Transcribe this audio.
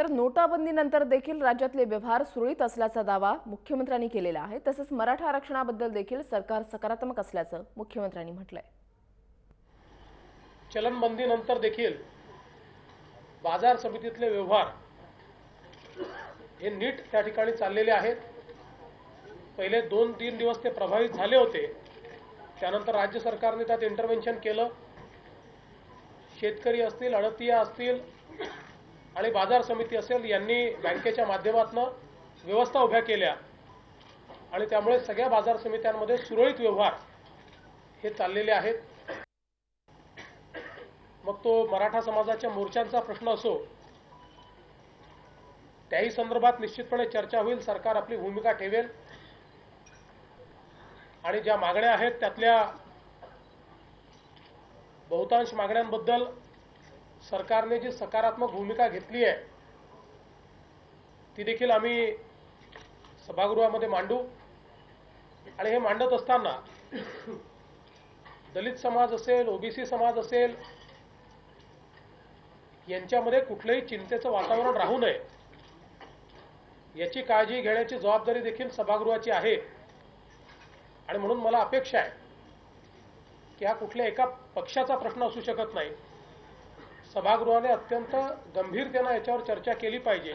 तर नोटाबंदीनंतर देखील राज्यातले व्यवहार सुरळीत असल्याचा दावा मुख्यमंत्र्यांनी केलेला आहे। तसंच मराठा आरक्षणाबद्दल देखील सरकार सकारात्मक असल्याचं मुख्यमंत्र्यांनी म्हटलंय। चलनबंदीनंतर देखील बाजार समितीतले व्यवहार हे नीट त्या ठिकाणी चाललेले आहेत। पहिले 2-3 दिवस ते प्रभावित झाले होते, त्यानंतर राज्य सरकारने त्यात इंटरव्हेन्शन केलं। शेतकरी असतील, अडतीय असतील आणि बाजार समिती असेल यांनी बँकेच्या माध्यमातून व्यवस्था उभ्या केल्या आणि त्यामुळे सगळ्या बाजार समित्यांमध्ये सुरळीत व्यवहार हे चाललेले आहेत। मग तो मराठा समाजाच्या मोर्चांचा प्रश्न असो, त्याही संदर्भात निश्चितपणे चर्चा होईल। सरकार आपली भूमिका ठेवेल आणि ज्या मागण्या आहेत त्यातल्या बहुतांश मागण्यांबद्दल सरकारने जी सकारात्मक भूमिका घेतली आहे ती देखील आम्ही सभागृहामध्ये मांडू। आणि हे मांडत असताना दलित समाज असेल, ओबीसी समाज असेल यांच्यामध्ये कुठलेही चिंतेचं वातावरण राहू नये याची काळजी घेण्याची जबाबदारी देखील सभागृहाची आहे। आणि म्हणून मला अपेक्षा आहे की हा कुठल्या एका पक्षाचा प्रश्न असू शकत नाही। सभागृहाने अत्यंत गंभीरतेने याच्यावर चर्चा केली पाहिजे